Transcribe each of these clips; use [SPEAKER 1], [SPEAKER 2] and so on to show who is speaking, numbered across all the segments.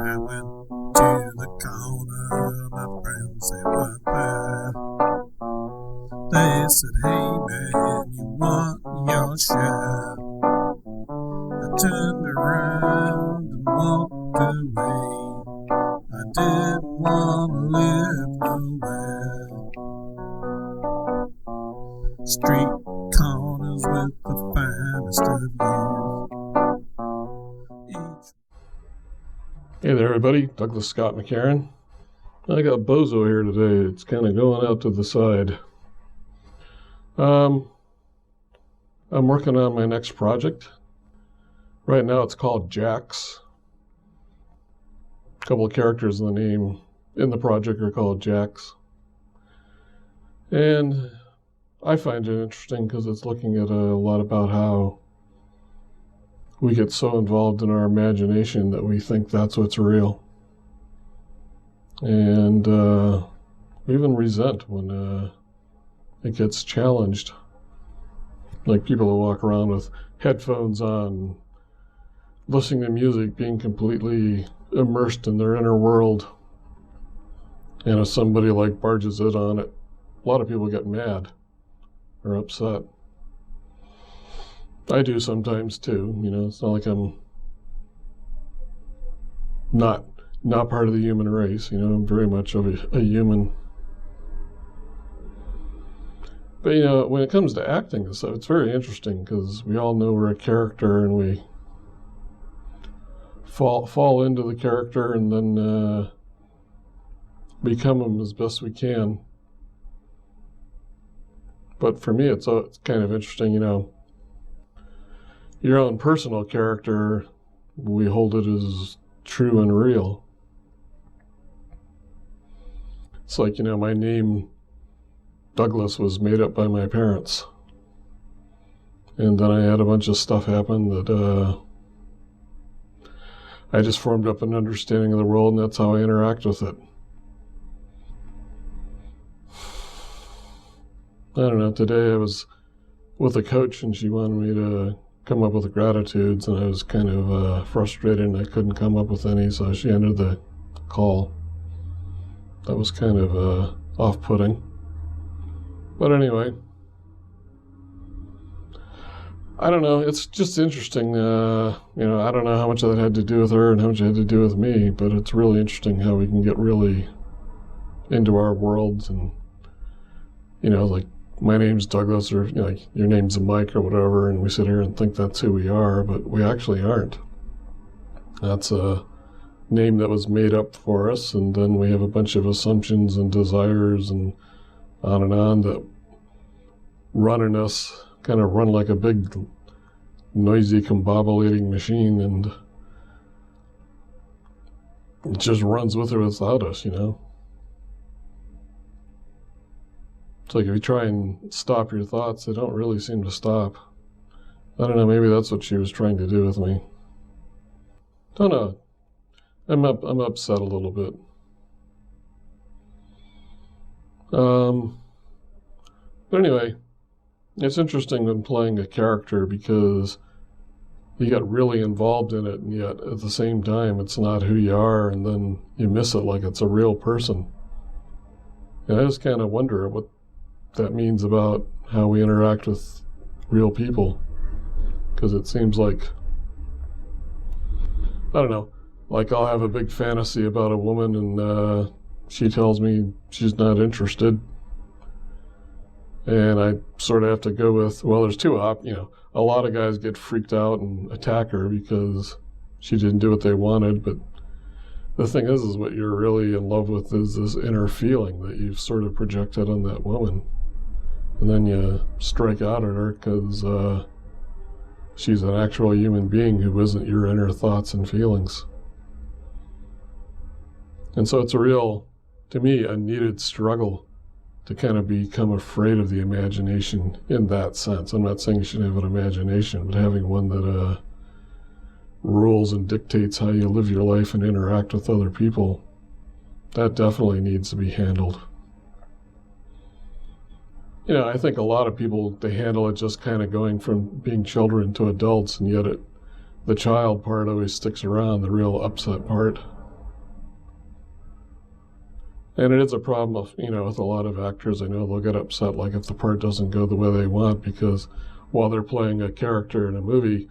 [SPEAKER 1] I went to the corner, my friends, they weren't there. They said, hey man, you want your share? I turned around and walked away. I didn't want to live nowhere. Street corners with the finest of youth.
[SPEAKER 2] Hey there, everybody. Douglas Scott McCarron. I got Bozo here today. It's kind of going out to the side. I'm working on my next project. Right now it's called Jax. A couple of characters in the name in the project are called Jax. And I find it interesting because it's looking at a lot about how we get so involved in our imagination that we think that's what's real. And we even resent when it gets challenged. Like people who walk around with headphones on, listening to music, being completely immersed in their inner world. And if somebody like barges in on it, a lot of people get mad or upset. I do sometimes too, you know, it's not like I'm not part of the human race, you know, I'm very much of a human. But, you know, when it comes to acting and stuff, it's very interesting because we all know we're a character and we fall into the character and then become them as best we can. But for me, it's kind of interesting, you know, your own personal character, we hold it as true and real. It's like, you know, my name, Douglas, was made up by my parents. And then I had a bunch of stuff happen that I just formed up an understanding of the world, and that's how I interact with it. I don't know, today I was with a coach and she wanted me to come up with gratitudes, and I was kind of frustrated and I couldn't come up with any, so she ended the call. That was kind of off-putting. But anyway, I don't know, it's just interesting, you know, I don't know how much of that had to do with her and how much it had to do with me, but it's really interesting how we can get really into our worlds and, you know, like, my name's Douglas, or, you know, like, your name's Mike or whatever, and we sit here and think that's who we are, but we actually aren't. That's a name that was made up for us, and then we have a bunch of assumptions and desires and on that run in us, kind of run like a big, noisy, combobulating machine, and it just runs with or without us, you know? It's like if you try and stop your thoughts, they don't really seem to stop. I don't know, maybe that's what she was trying to do with me. Don't know. I'm upset a little bit. But anyway, it's interesting when playing a character because you get really involved in it, and yet at the same time it's not who you are, and then you miss it like it's a real person. And I just kind of wonder what that means about how we interact with real people, because it seems like, I don't know, like I'll have a big fantasy about a woman and she tells me she's not interested, and I sort of have to go with, well, there's two you know, a lot of guys get freaked out and attack her because she didn't do what they wanted, but the thing is what you're really in love with is this inner feeling that you've sort of projected on that woman. And then you strike out at her because she's an actual human being who isn't your inner thoughts and feelings. And so it's a real, to me, a needed struggle to kind of become afraid of the imagination in that sense. I'm not saying you shouldn't have an imagination, but having one that rules and dictates how you live your life and interact with other people, that definitely needs to be handled. You know, I think a lot of people, they handle it just kind of going from being children to adults, and yet the child part always sticks around, the real upset part. And it is a problem of, with a lot of actors. I know they'll get upset, like if the part doesn't go the way they want, because while they're playing a character in a movie,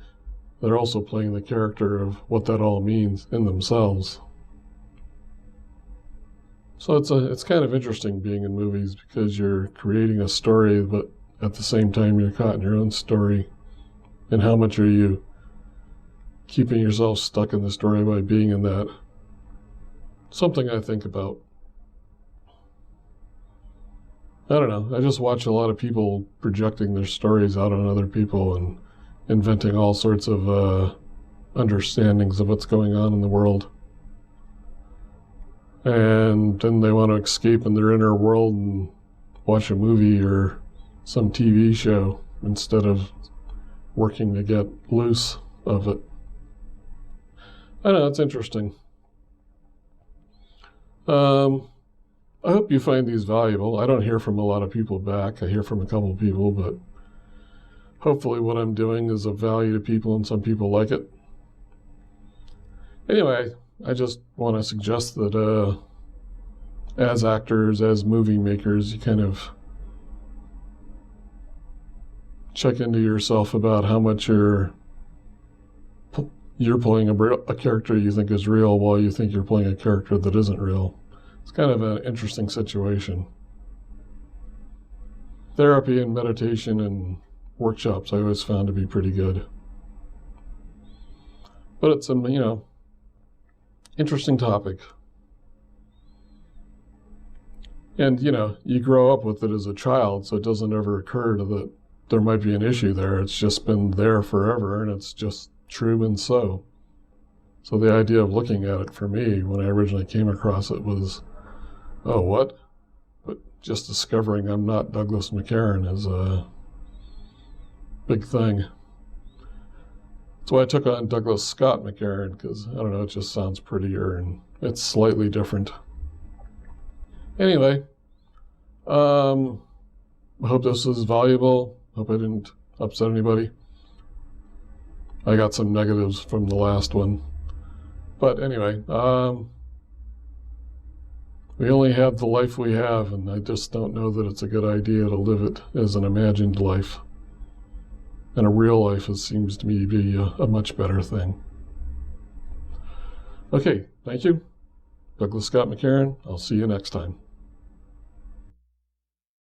[SPEAKER 2] they're also playing the character of what that all means in themselves. So it's kind of interesting being in movies, because you're creating a story, but at the same time you're caught in your own story. And how much are you keeping yourself stuck in the story by being in that? Something I think about. I don't know. I just watch a lot of people projecting their stories out on other people and inventing all sorts of understandings of what's going on in the world. And then they want to escape in their inner world and watch a movie or some TV show instead of working to get loose of it. I know, it's interesting. I hope you find these valuable. I don't hear from a lot of people back. I hear from a couple of people, but hopefully what I'm doing is of value to people and some people like it. Anyway, I just want to suggest that as actors, as movie makers, you kind of check into yourself about how much you're playing a character you think is real while you think you're playing a character that isn't real. It's kind of an interesting situation. Therapy and meditation and workshops I always found to be pretty good. But it's an, interesting topic. And, you grow up with it as a child, so it doesn't ever occur that there might be an issue there. It's just been there forever, and it's just true and so. So the idea of looking at it for me, when I originally came across it, was, oh, what? But just discovering I'm not Douglas McCarron is a big thing. That's why I took on Douglas Scott McCarron, because, I don't know, it just sounds prettier and it's slightly different. Anyway, I hope this is valuable. Hope I didn't upset anybody. I got some negatives from the last one. But anyway, we only have the life we have, and I just don't know that it's a good idea to live it as an imagined life. And a real life, it seems to me to be a much better thing. Okay, thank you. Douglas Scott McCarron. I'll see you next time.